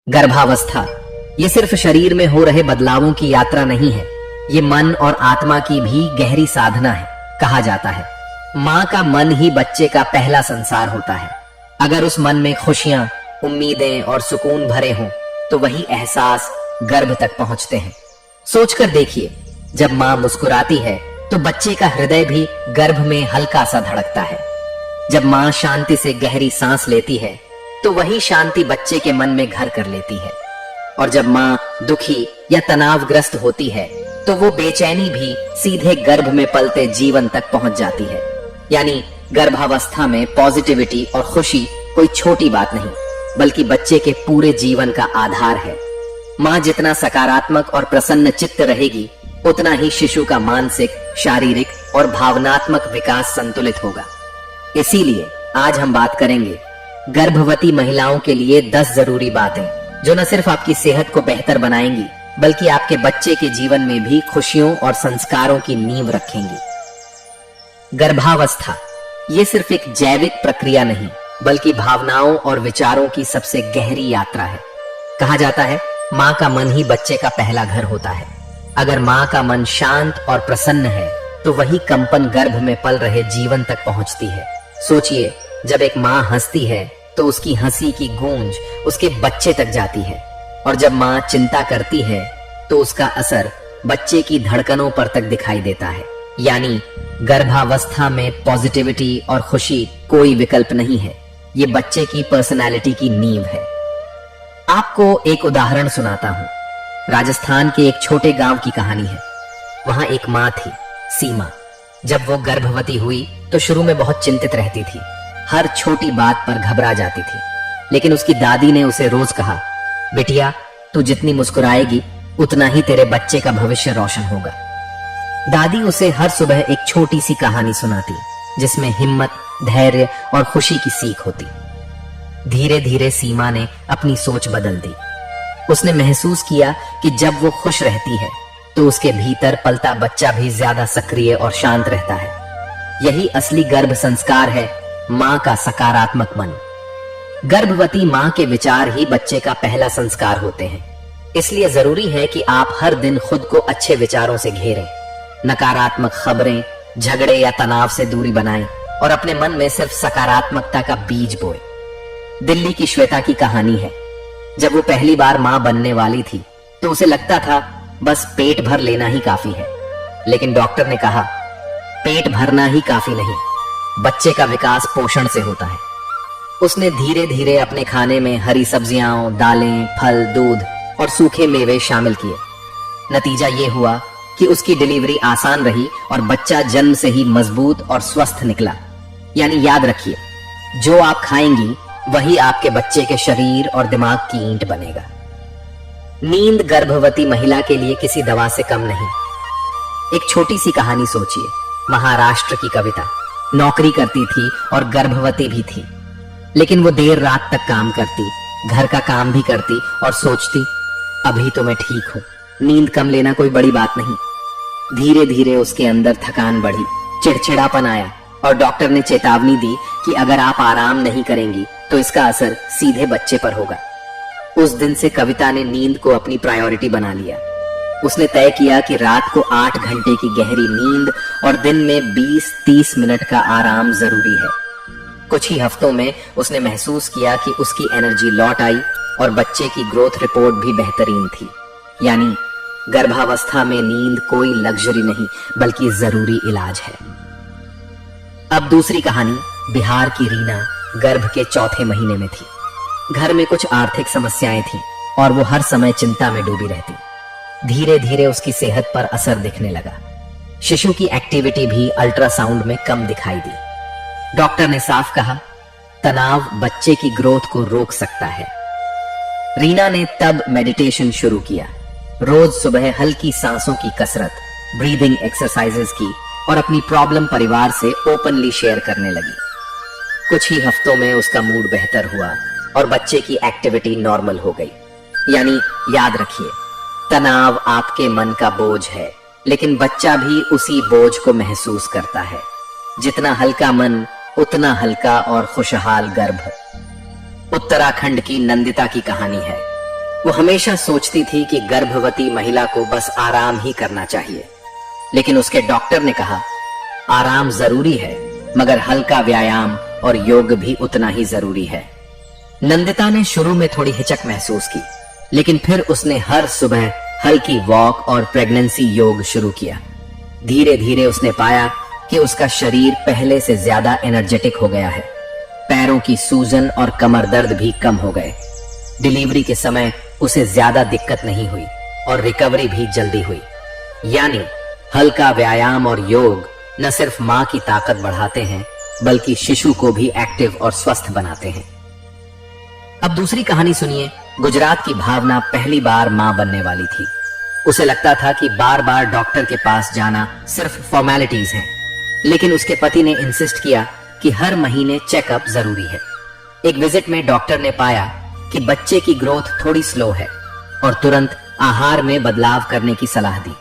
गर्भावस्था ये सिर्फ शरीर में हो रहे बदलावों की यात्रा नहीं है, ये मन और आत्मा की भी गहरी साधना है। कहा जाता है माँ का मन ही बच्चे का पहला संसार होता है। अगर उस मन में खुशियां, उम्मीदें और सुकून भरे हों तो वही एहसास गर्भ तक पहुंचते हैं। सोचकर देखिए, जब माँ मुस्कुराती है तो बच्चे का हृदय भी गर्भ में हल्का सा धड़कता है। जब माँ शांति से गहरी सांस लेती है तो वही शांति बच्चे के मन में घर कर लेती है। और जब माँ दुखी या तनावग्रस्त होती है तो वो बेचैनी भी सीधे गर्भ में पलते जीवन तक पहुंच जाती है। यानी गर्भावस्था में पॉजिटिविटी और खुशी कोई छोटी बात नहीं, बल्कि बच्चे के पूरे जीवन का आधार है। माँ जितना सकारात्मक और प्रसन्न चित्त रहेगी, उतना ही शिशु का मानसिक, शारीरिक और भावनात्मक विकास संतुलित होगा। इसीलिए आज हम बात करेंगे गर्भवती महिलाओं के लिए 10 जरूरी बातें जो न सिर्फ आपकी सेहत को बेहतर बनाएंगी, बल्कि आपके बच्चे के जीवन में भी खुशियों और संस्कारों की नींव रखेंगी। गर्भावस्था ये सिर्फ एक जैविक प्रक्रिया नहीं, बल्कि भावनाओं और विचारों की सबसे गहरी यात्रा है। कहा जाता है माँ का मन ही बच्चे का पहला घर होता है। अगर माँ का मन शांत और प्रसन्न है तो वही कंपन गर्भ में पल रहे जीवन तक पहुंचती है। सोचिए, जब एक माँ हंसती है तो उसकी हंसी की गूंज उसके बच्चे तक जाती है, और जब माँ चिंता करती है तो उसका असर बच्चे की धड़कनों पर तक दिखाई देता है। यानी गर्भावस्था में पॉजिटिविटी और खुशी कोई विकल्प नहीं है, ये बच्चे की पर्सनालिटी की नींव है। आपको एक उदाहरण सुनाता हूँ। राजस्थान के एक छोटे गांव की कहानी है। वहां एक माँ थी, सीमा। जब वो गर्भवती हुई तो शुरू में बहुत चिंतित रहती थी, हर छोटी बात पर घबरा जाती थी। लेकिन उसकी दादी ने उसे रोज कहा, बेटिया तू जितनी मुस्कुराएगी उतना ही तेरे बच्चे का भविष्य रोशन होगा। दादी उसे हर सुबह एक छोटी सी कहानी सुनाती, जिसमें हिम्मत, धैर्य और खुशी की सीख होती। धीरे धीरे सीमा ने अपनी सोच बदल दी। उसने महसूस किया कि जब वो खुश रहती है तो उसके भीतर पलता बच्चा भी ज्यादा सक्रिय और शांत रहता है। यही असली गर्भ संस्कार है, माँ का सकारात्मक मन। गर्भवती माँ के विचार ही बच्चे का पहला संस्कार होते हैं। इसलिए जरूरी है कि आप हर दिन खुद को अच्छे विचारों से घेरें, नकारात्मक खबरें, झगड़े या तनाव से दूरी बनाएं और अपने मन में सिर्फ सकारात्मकता का बीज बोएं। दिल्ली की श्वेता की कहानी है। जब वो पहली बार माँ बनने वाली थी तो उसे लगता था बस पेट भर लेना ही काफी है। लेकिन डॉक्टर ने कहा, पेट भरना ही काफी नहीं, बच्चे का विकास पोषण से होता है। उसने धीरे धीरे अपने खाने में हरी सब्जियां, दालें, फल, दूध और सूखे मेवे शामिल किए। नतीजा ये हुआ कि उसकी डिलीवरी आसान रही और बच्चा जन्म से ही मजबूत और स्वस्थ निकला। यानी याद रखिए, जो आप खाएंगी वही आपके बच्चे के शरीर और दिमाग की ईंट बनेगा। नींद गर्भवती महिला के लिए किसी दवा से कम नहीं। एक छोटी सी कहानी सोचिए। महाराष्ट्र की कविता नौकरी करती थी और गर्भवती भी थी, लेकिन वो देर रात तक काम करती, घर का काम भी करती और सोचती, अभी तो मैं ठीक हूं, नींद कम लेना कोई बड़ी बात नहीं। धीरे धीरे उसके अंदर थकान बढ़ी, चिड़चिड़ापन आया और डॉक्टर ने चेतावनी दी कि अगर आप आराम नहीं करेंगी तो इसका असर सीधे बच्चे पर होगा। उस दिन से कविता ने नींद को अपनी प्रायोरिटी बना लिया। उसने तय किया कि रात को 8 घंटे की गहरी नींद और दिन में 20-30 मिनट का आराम जरूरी है। कुछ ही हफ्तों में उसने महसूस किया कि उसकी एनर्जी लौट आई और बच्चे की ग्रोथ रिपोर्ट भी बेहतरीन थी। यानी गर्भावस्था में नींद कोई लग्जरी नहीं, बल्कि जरूरी इलाज है। अब दूसरी कहानी बिहार की रीना गर्भ के चौथे महीने में थी। घर में कुछ आर्थिक समस्याएं थी और वो हर समय चिंता में डूबी रहती। धीरे धीरे उसकी सेहत पर असर दिखने लगा। शिशु की एक्टिविटी भी अल्ट्रासाउंड में कम दिखाई दी। डॉक्टर ने साफ कहा, तनाव बच्चे की ग्रोथ को रोक सकता है। रीना ने तब मेडिटेशन शुरू किया। रोज सुबह हल्की सांसों की कसरत, ब्रीदिंग एक्सरसाइजेस की और अपनी प्रॉब्लम परिवार से ओपनली शेयर करने लगी। कुछ ही हफ्तों में उसका मूड बेहतर हुआ और बच्चे की एक्टिविटी नॉर्मल हो गई। यानी याद रखिए, तनाव आपके मन का बोझ है, लेकिन बच्चा भी उसी बोझ को महसूस करता है। जितना हल्का मन, उतना हल्का और खुशहाल गर्भ। उत्तराखंड की नंदिता की कहानी है। वो हमेशा सोचती थी कि गर्भवती महिला को बस आराम ही करना चाहिए, लेकिन उसके डॉक्टर ने कहा आराम जरूरी है, मगर हल्का व्यायाम और योग भी उतना ही जरूरी है। नंदिता ने शुरू में थोड़ी हिचक महसूस की, लेकिन फिर उसने हर सुबह हल्की वॉक और प्रेगनेंसी योग शुरू किया। धीरे धीरे उसने पाया कि उसका शरीर पहले से ज्यादा एनर्जेटिक हो गया है। पैरों की सूजन और कमर दर्द भी कम हो गए। डिलीवरी के समय उसे ज्यादा दिक्कत नहीं हुई और रिकवरी भी जल्दी हुई। यानी हल्का व्यायाम और योग न सिर्फ मां की ताकत बढ़ाते हैं, बल्कि शिशु को भी एक्टिव और स्वस्थ बनाते हैं। अब दूसरी कहानी सुनिए। गुजरात की भावना पहली बार मां बनने वाली थी। उसे लगता था कि बार बार डॉक्टर के पास जाना सिर्फ फॉर्मेलिटीज हैं, लेकिन उसके पति ने इंसिस्ट किया कि हर महीने चेकअप जरूरी है। एक विजिट में डॉक्टर ने पाया कि बच्चे की ग्रोथ थोड़ी स्लो है और तुरंत आहार में बदलाव करने की सलाह दी।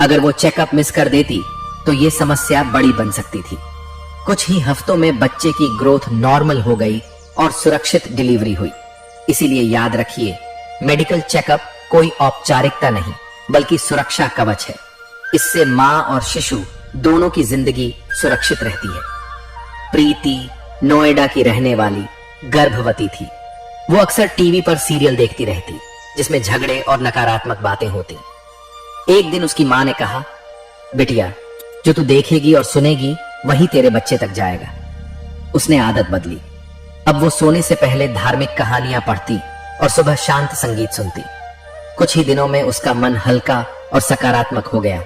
अगर वो चेकअप मिस कर देती तो ये समस्या बड़ी बन सकती थी। कुछ ही हफ्तों में बच्चे की ग्रोथ नॉर्मल हो गई और सुरक्षित डिलीवरी हुई। इसीलिए याद रखिए, मेडिकल चेकअप कोई औपचारिकता नहीं, बल्कि सुरक्षा कवच है। इससे मां और शिशु दोनों की जिंदगी सुरक्षित रहती है। प्रीति नोएडा की रहने वाली गर्भवती थी। वो अक्सर टीवी पर सीरियल देखती रहती, जिसमें झगड़े और नकारात्मक बातें होती। एक दिन उसकी मां ने कहा, बिटिया, जो तू देखेगी और सुनेगी वही तेरे बच्चे तक जाएगा। उसने आदत बदली। अब वो सोने से पहले धार्मिक कहानियां पढ़ती और सुबह शांत संगीत सुनती। कुछ ही दिनों में उसका मन हल्का और सकारात्मक हो गया।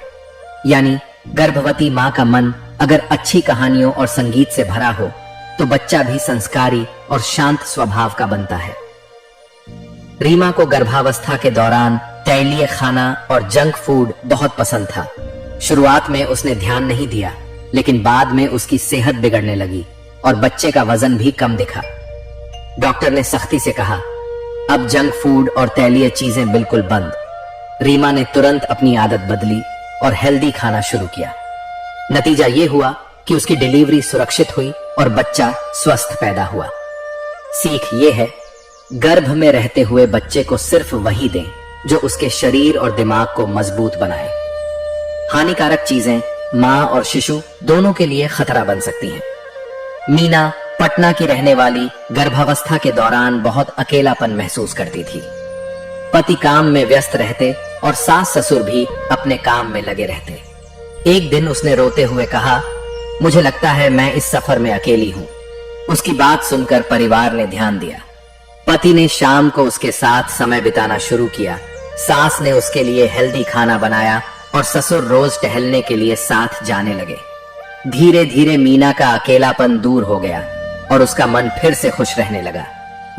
यानी गर्भवती मां का मन अगर अच्छी कहानियों और संगीत से भरा हो तो बच्चा भी संस्कारी और शांत स्वभाव का बनता है। रीमा को गर्भावस्था के दौरान तैलीय खाना और जंक फूड बहुत पसंद था। शुरुआत में उसने ध्यान नहीं दिया, लेकिन बाद में उसकी सेहत बिगड़ने लगी और बच्चे का वजन भी कम दिखा। डॉक्टर ने सख्ती से कहा, अब जंक फूड और तैलीय चीजें बिल्कुल बंद। रीमा ने तुरंत अपनी आदत बदली और हेल्दी खाना शुरू किया। नतीजा ये हुआ कि उसकी डिलीवरी सुरक्षित हुई और बच्चा स्वस्थ पैदा हुआ। सीख ये है, गर्भ में रहते हुए बच्चे को सिर्फ वही दें जो उसके शरीर और दिमाग को मजबूत बनाए। हानिकारक चीजें मां और शिशु दोनों के लिए खतरा बन सकती हैं। मीना पटना की रहने वाली गर्भावस्था के दौरान बहुत अकेलापन महसूस करती थी। पति काम में व्यस्त रहते और सास ससुर भी अपने काम में लगे रहते। एक दिन उसने रोते हुए कहा, मुझे लगता है मैं इस सफर में अकेली हूं। उसकी बात सुनकर परिवार ने ध्यान दिया। पति ने शाम को उसके साथ समय बिताना शुरू किया। सास ने उसके लिए हेल्दी खाना बनाया और ससुर रोज टहलने के लिए साथ जाने लगे। धीरे धीरे मीना का अकेलापन दूर हो गया और उसका मन फिर से खुश रहने लगा।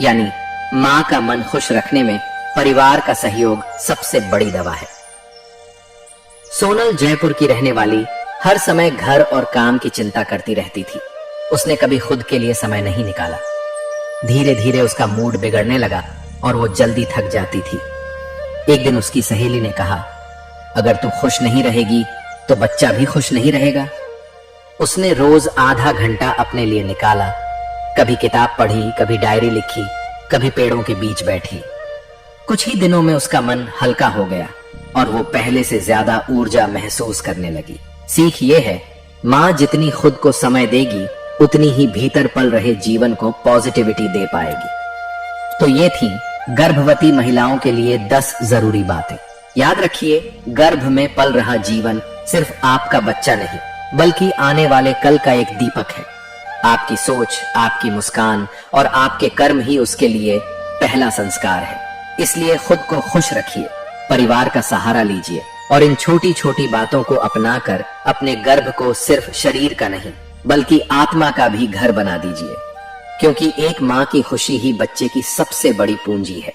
यानी मां का मन खुश रखने में परिवार का सहयोग सबसे बड़ी दवा है। सोनल जयपुर की रहने वाली हर समय घर और काम की चिंता करती रहती थी। उसने कभी खुद के लिए समय नहीं निकाला। धीरे धीरे उसका मूड बिगड़ने लगा और वो जल्दी थक जाती थी। एक दिन उसकी सहेली ने कहा, अगर तू खुश नहीं रहेगी तो बच्चा भी खुश नहीं रहेगा। उसने रोज आधा घंटा अपने लिए निकाला। कभी किताब पढ़ी, कभी डायरी लिखी, कभी पेड़ों के बीच बैठी। कुछ ही दिनों में उसका मन हल्का हो गया और वो पहले से ज्यादा ऊर्जा महसूस करने लगी। सीख ये है, मां जितनी खुद को समय देगी उतनी ही भीतर पल रहे जीवन को पॉजिटिविटी दे पाएगी। तो ये थी गर्भवती महिलाओं के लिए 10 जरूरी बातें। याद रखिए, गर्भ में पल रहा जीवन सिर्फ आपका बच्चा नहीं, बल्कि आने वाले कल का एक दीपक है। आपकी सोच, आपकी मुस्कान और आपके कर्म ही उसके लिए पहला संस्कार है। इसलिए खुद को खुश रखिए, परिवार का सहारा लीजिए और इन छोटी छोटी बातों को अपनाकर अपने गर्भ को सिर्फ शरीर का नहीं, बल्कि आत्मा का भी घर बना दीजिए, क्योंकि एक मां की खुशी ही बच्चे की सबसे बड़ी पूंजी है।